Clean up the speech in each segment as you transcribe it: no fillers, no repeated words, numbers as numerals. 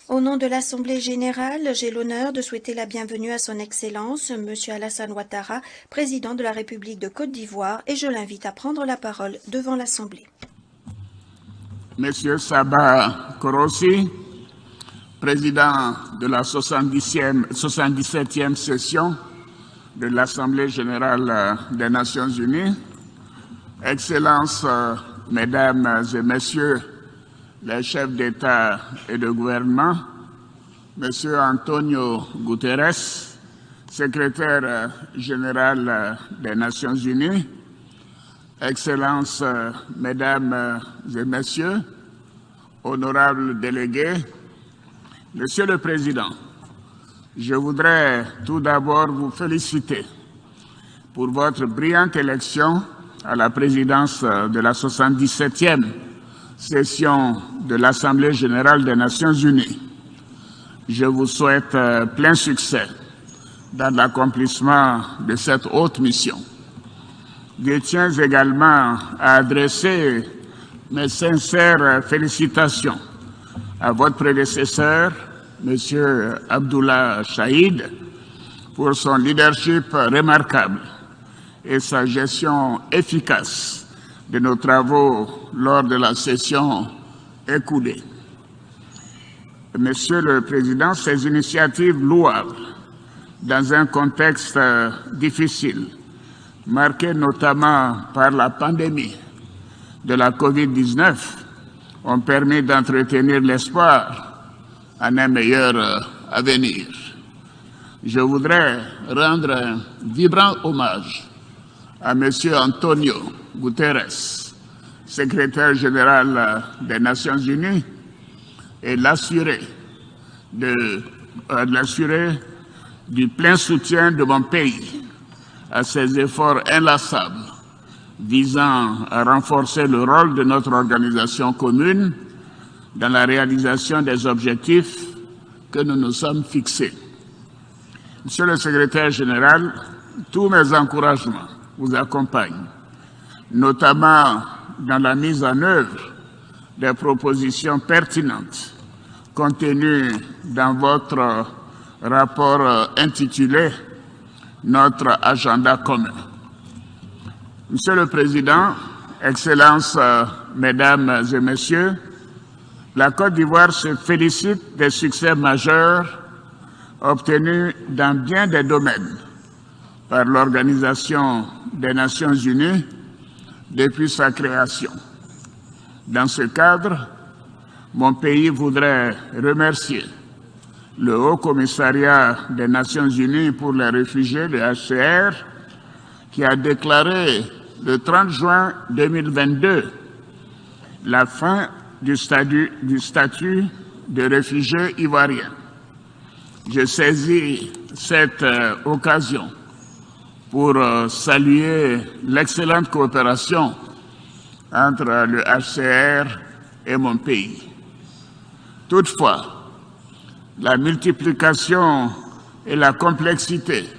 Au nom de l'Assemblée générale, j'ai l'honneur de souhaiter la bienvenue à son Excellence, M. Alassane Ouattara, Président de la République de Côte d'Ivoire, et je l'invite à prendre la parole devant l'Assemblée. Monsieur Sabah Korossi, Président de la 77e session de l'Assemblée générale des Nations unies, Excellences, Mesdames et Messieurs les chefs d'État et de gouvernement, Monsieur Antonio Guterres, secrétaire général des Nations unies, Excellences, Mesdames et Messieurs, honorables délégués, Monsieur le Président, je voudrais tout d'abord vous féliciter pour votre brillante élection à la présidence de la 77e session de l'Assemblée générale des Nations unies. Je vous souhaite plein succès dans l'accomplissement de cette haute mission. Je tiens également à adresser mes sincères félicitations à votre prédécesseur, M. Abdullah Chahid, pour son leadership remarquable et sa gestion efficace de nos travaux lors de la session écoulée. Monsieur le Président, ces initiatives louables dans un contexte difficile, marqué notamment par la pandémie de la COVID-19, ont permis d'entretenir l'espoir en un meilleur avenir. Je voudrais rendre un vibrant hommage à M. Antonio Guterres, secrétaire général des Nations unies, et l'assurer du plein soutien de mon pays à ses efforts inlassables visant à renforcer le rôle de notre organisation commune dans la réalisation des objectifs que nous nous sommes fixés. Monsieur le secrétaire général, tous mes encouragements vous accompagnent, notamment dans la mise en œuvre des propositions pertinentes contenues dans votre rapport intitulé « Notre agenda commun ». Monsieur le Président, Excellences, Mesdames et Messieurs, la Côte d'Ivoire se félicite des succès majeurs obtenus dans bien des domaines par l'Organisation des Nations unies depuis sa création. Dans ce cadre, mon pays voudrait remercier le Haut Commissariat des Nations unies pour les réfugiés, le HCR, qui a déclaré le 30 juin 2022 la fin du statut de réfugié ivoirien. Je saisis cette occasion pour saluer l'excellente coopération entre le HCR et mon pays. Toutefois, la multiplication et la complexité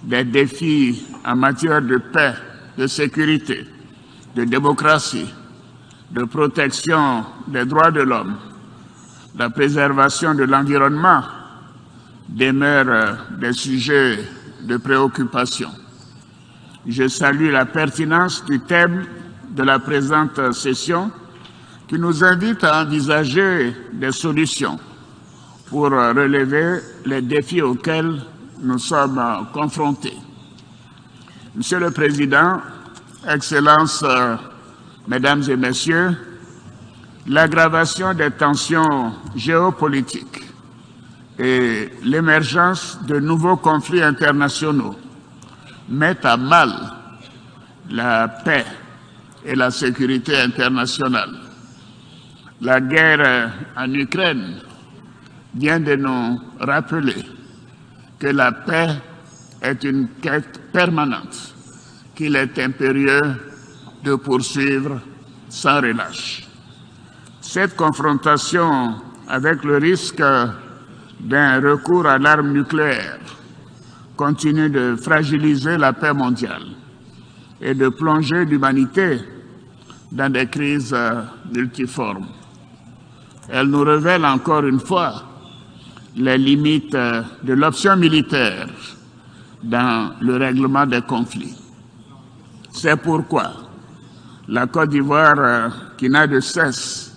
des défis en matière de paix, de sécurité, de démocratie, de protection des droits de l'homme, la préservation de l'environnement demeurent des sujets de préoccupation. Je salue la pertinence du thème de la présente session qui nous invite à envisager des solutions pour relever les défis auxquels nous sommes confrontés. Monsieur le Président, Excellences, Mesdames et Messieurs, l'aggravation des tensions géopolitiques et l'émergence de nouveaux conflits internationaux mettent à mal la paix et la sécurité internationale. La guerre en Ukraine vient de nous rappeler que la paix est une quête permanente qu'il est impérieux de poursuivre sans relâche. Cette confrontation avec le risque d'un recours à l'arme nucléaire continue de fragiliser la paix mondiale et de plonger l'humanité dans des crises multiformes. Elle nous révèle encore une fois les limites de l'option militaire dans le règlement des conflits. C'est pourquoi la Côte d'Ivoire, qui n'a de cesse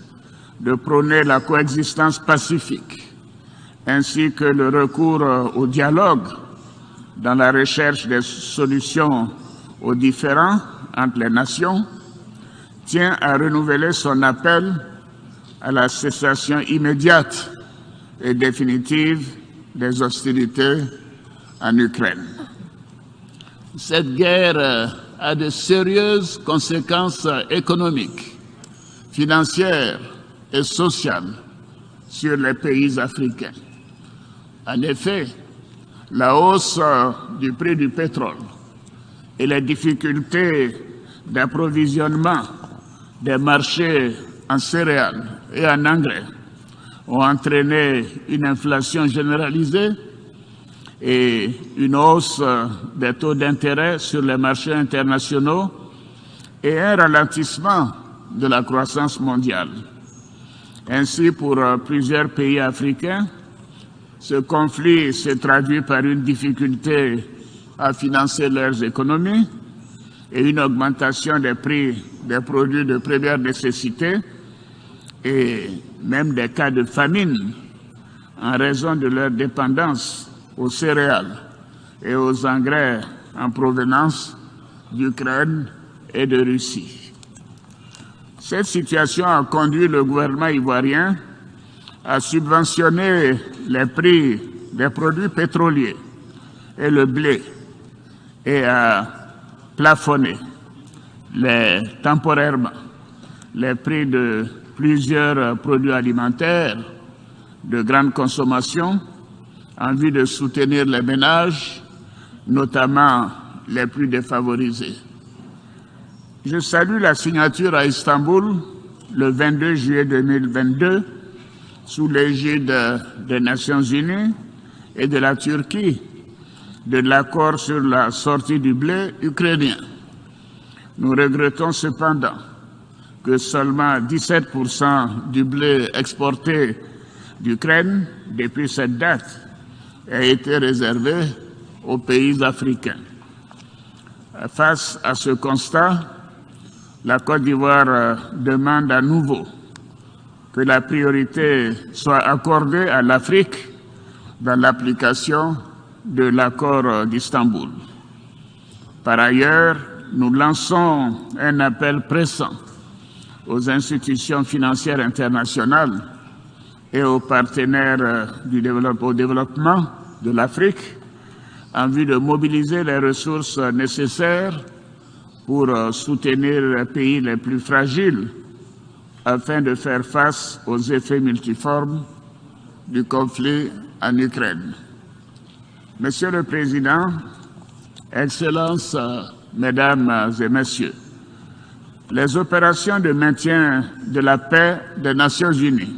de prôner la coexistence pacifique, ainsi que le recours au dialogue dans la recherche des solutions aux différends entre les nations, tient à renouveler son appel à la cessation immédiate et définitive des hostilités en Ukraine. Cette guerre a de sérieuses conséquences économiques, financières et sociales sur les pays africains. En effet, la hausse du prix du pétrole et les difficultés d'approvisionnement des marchés en céréales et en engrais ont entraîné une inflation généralisée et une hausse des taux d'intérêt sur les marchés internationaux et un ralentissement de la croissance mondiale. Ainsi, pour plusieurs pays africains, ce conflit se traduit par une difficulté à financer leurs économies et une augmentation des prix des produits de première nécessité et même des cas de famine en raison de leur dépendance aux céréales et aux engrais en provenance d'Ukraine et de Russie. Cette situation a conduit le gouvernement ivoirien à subventionner les prix des produits pétroliers et le blé et à plafonner temporairement les prix de plusieurs produits alimentaires de grande consommation en vue de soutenir les ménages, notamment les plus défavorisés. Je salue la signature à Istanbul le 22 juillet 2022 sous l'égide des Nations Unies et de la Turquie de l'accord sur la sortie du blé ukrainien. Nous regrettons cependant que seulement 17% du blé exporté d'Ukraine depuis cette date ait été réservé aux pays africains. Face à ce constat, la Côte d'Ivoire demande à nouveau que la priorité soit accordée à l'Afrique dans l'application de l'accord d'Istanbul. Par ailleurs, nous lançons un appel pressant aux institutions financières internationales et aux partenaires au développement de l'Afrique en vue de mobiliser les ressources nécessaires pour soutenir les pays les plus fragiles afin de faire face aux effets multiformes du conflit en Ukraine. Monsieur le Président, Excellences, Mesdames et Messieurs, les opérations de maintien de la paix des Nations Unies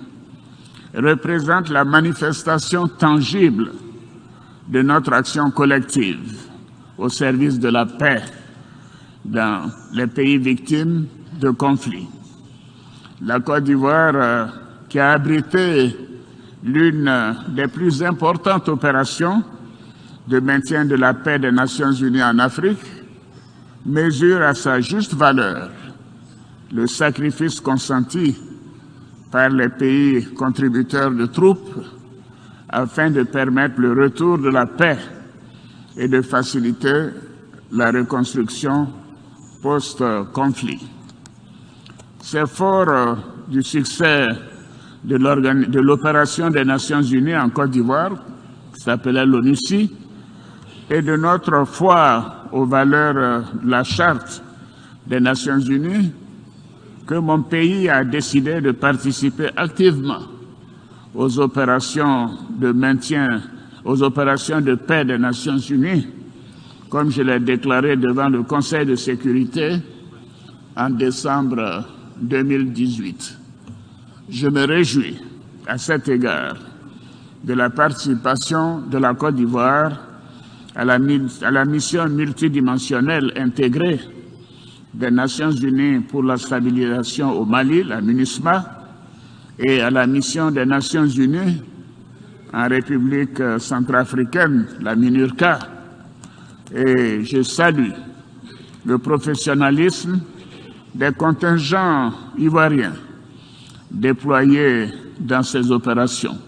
représentent la manifestation tangible de notre action collective au service de la paix dans les pays victimes de conflits. La Côte d'Ivoire, qui a abrité l'une des plus importantes opérations de maintien de la paix des Nations Unies en Afrique, mesure à sa juste valeur le sacrifice consenti par les pays contributeurs de troupes afin de permettre le retour de la paix et de faciliter la reconstruction post-conflit. C'est fort du succès de l'opération des Nations Unies en Côte d'Ivoire, qui s'appelait l'ONUCI, et de notre foi aux valeurs de la Charte des Nations Unies, que mon pays a décidé de participer activement aux opérations de maintien, aux opérations de paix des Nations Unies, comme je l'ai déclaré devant le Conseil de sécurité en décembre 2018. Je me réjouis à cet égard de la participation de la Côte d'Ivoire à la mission multidimensionnelle intégrée des Nations Unies pour la stabilisation au Mali, la MINUSMA, et à la mission des Nations Unies en République centrafricaine, la MINURCA, et je salue le professionnalisme des contingents ivoiriens déployés dans ces opérations.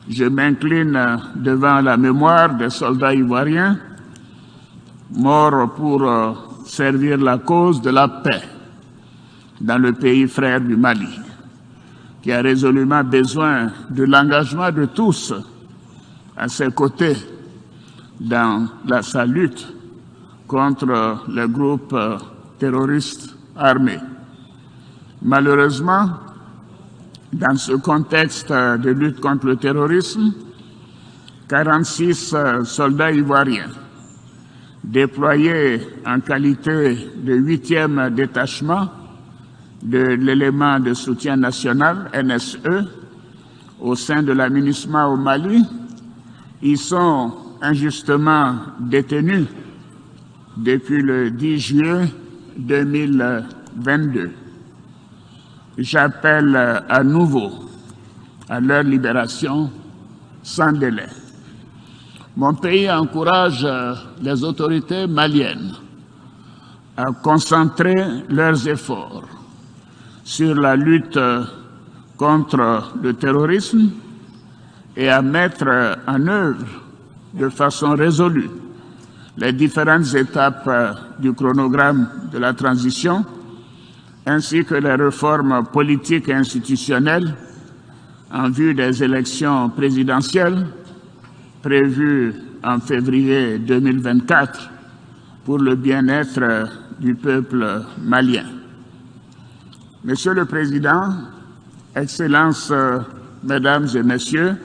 Je m'incline devant la mémoire des soldats ivoiriens morts pour servir la cause de la paix dans le pays frère du Mali, qui a résolument besoin de l'engagement de tous à ses côtés dans sa lutte contre les groupes terroristes armés. Malheureusement, dans ce contexte de lutte contre le terrorisme, 46 soldats ivoiriens déployés en qualité de 8e détachement de l'élément de soutien national, NSE, au sein de la MINUSMA au Mali, ils sont injustement détenus depuis le 10 juillet 2022. J'appelle à nouveau à leur libération sans délai. Mon pays encourage les autorités maliennes à concentrer leurs efforts sur la lutte contre le terrorisme et à mettre en œuvre de façon résolue les différentes étapes du chronogramme de la transition, ainsi que les réformes politiques et institutionnelles en vue des élections présidentielles prévues en février 2024 pour le bien-être du peuple malien. Monsieur le Président, Excellences, Mesdames et Messieurs,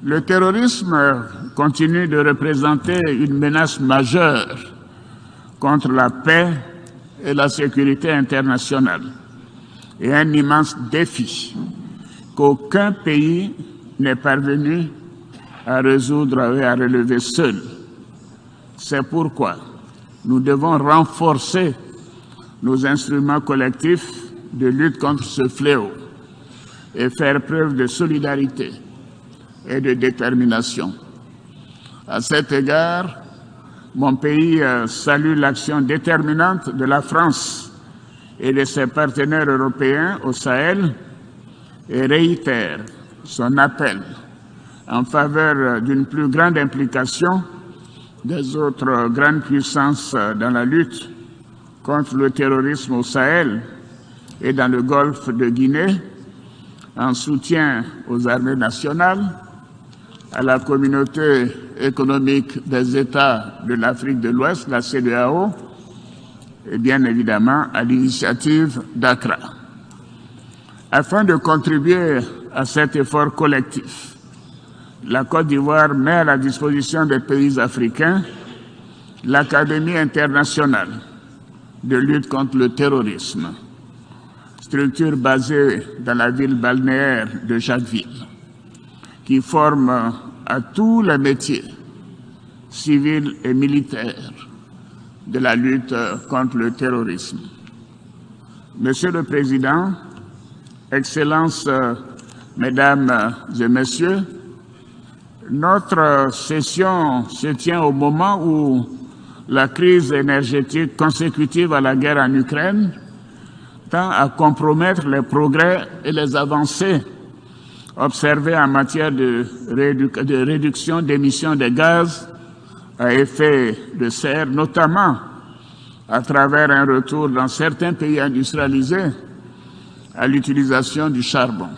le terrorisme continue de représenter une menace majeure contre la paix et la sécurité internationale et un immense défi qu'aucun pays n'est parvenu à résoudre et à relever seul. C'est pourquoi nous devons renforcer nos instruments collectifs de lutte contre ce fléau et faire preuve de solidarité et de détermination. À cet égard, mon pays salue l'action déterminante de la France et de ses partenaires européens au Sahel et réitère son appel en faveur d'une plus grande implication des autres grandes puissances dans la lutte contre le terrorisme au Sahel et dans le golfe de Guinée, en soutien aux armées nationales, à la communauté économique des États de l'Afrique de l'Ouest, la CEDEAO, et bien évidemment à l'initiative d'Accra. Afin de contribuer à cet effort collectif, la Côte d'Ivoire met à la disposition des pays africains l'Académie internationale de lutte contre le terrorisme, structure basée dans la ville balnéaire de Jacquesville, qui forme à tous les métiers civils et militaires de la lutte contre le terrorisme. Monsieur le Président, Excellences, Mesdames et Messieurs, notre session se tient au moment où la crise énergétique consécutive à la guerre en Ukraine tend à compromettre les progrès et les avancées observées en matière de réduction d'émissions de gaz à effet de serre, notamment à travers un retour dans certains pays industrialisés à l'utilisation du charbon.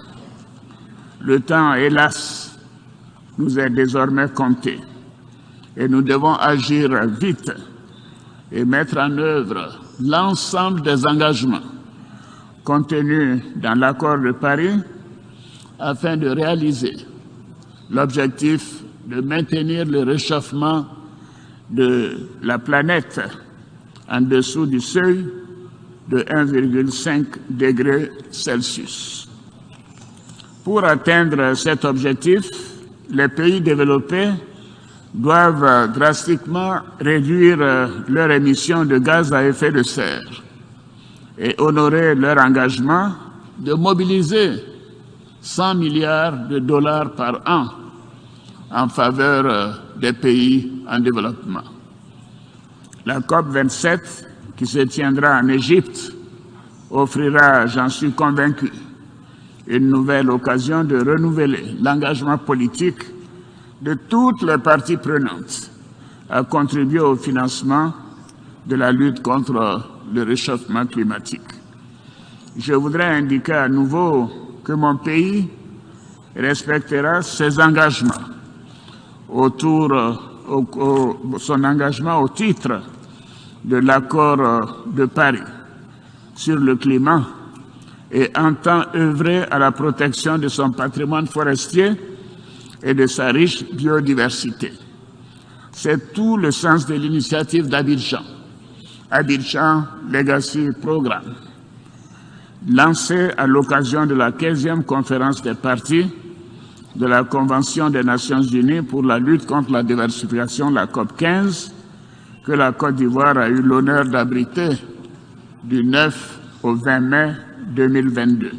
Le temps, hélas, nous est désormais compté et nous devons agir vite et mettre en œuvre l'ensemble des engagements contenus dans l'accord de Paris afin de réaliser l'objectif de maintenir le réchauffement de la planète en dessous du seuil de 1,5 degré Celsius. Pour atteindre cet objectif, les pays développés doivent drastiquement réduire leurs émissions de gaz à effet de serre et honorer leur engagement de mobiliser 100 milliards de dollars par an en faveur des pays en développement. La COP27, qui se tiendra en Égypte, offrira, j'en suis convaincu, une nouvelle occasion de renouveler l'engagement politique de toutes les parties prenantes à contribuer au financement de la lutte contre le réchauffement climatique. Je voudrais indiquer à nouveau que mon pays respectera ses engagements son engagement au titre de l'accord de Paris sur le climat et entend œuvrer à la protection de son patrimoine forestier et de sa riche biodiversité. C'est tout le sens de l'initiative d'Abidjan, Abidjan Legacy Programme, lancée à l'occasion de la 15e conférence des parties de la Convention des Nations Unies pour la lutte contre la désertification, la COP15, que la Côte d'Ivoire a eu l'honneur d'abriter du 9 au 20 mai 2022.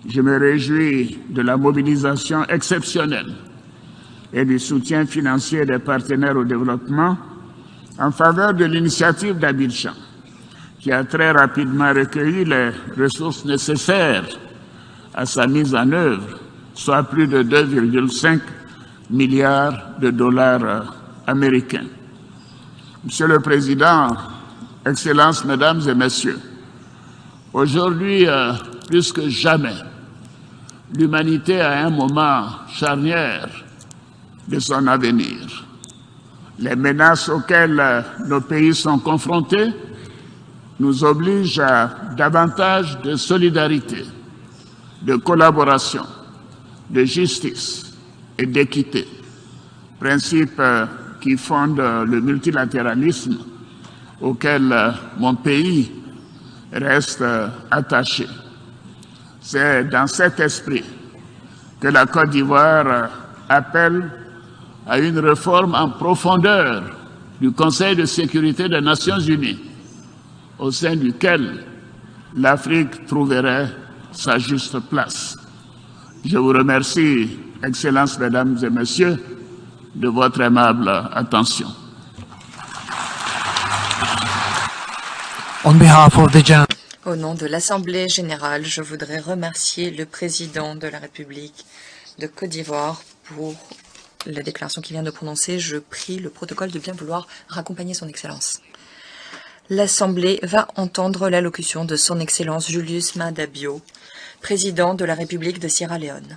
Je me réjouis de la mobilisation exceptionnelle et du soutien financier des partenaires au développement en faveur de l'initiative d'Abidjan, qui a très rapidement recueilli les ressources nécessaires à sa mise en œuvre, soit plus de 2,5 milliards de dollars américains. Monsieur le Président, Excellences, Mesdames et Messieurs, aujourd'hui, plus que jamais, l'humanité a un moment charnière de son avenir. Les menaces auxquelles nos pays sont confrontés nous obligent à davantage de solidarité, de collaboration, de justice et d'équité, principes qui fondent le multilatéralisme auquel mon pays reste attaché. C'est dans cet esprit que la Côte d'Ivoire appelle à une réforme en profondeur du Conseil de sécurité des Nations Unies, au sein duquel l'Afrique trouverait sa juste place. Je vous remercie, Excellences, Mesdames et Messieurs, de votre aimable attention. On behalf of the Au nom de l'Assemblée générale, je voudrais remercier le Président de la République de Côte d'Ivoire pour la déclaration qu'il vient de prononcer. Je prie le protocole de bien vouloir raccompagner son Excellence. L'Assemblée va entendre l'allocution de son Excellence Julius Maada Bio, Président de la République de Sierra Leone.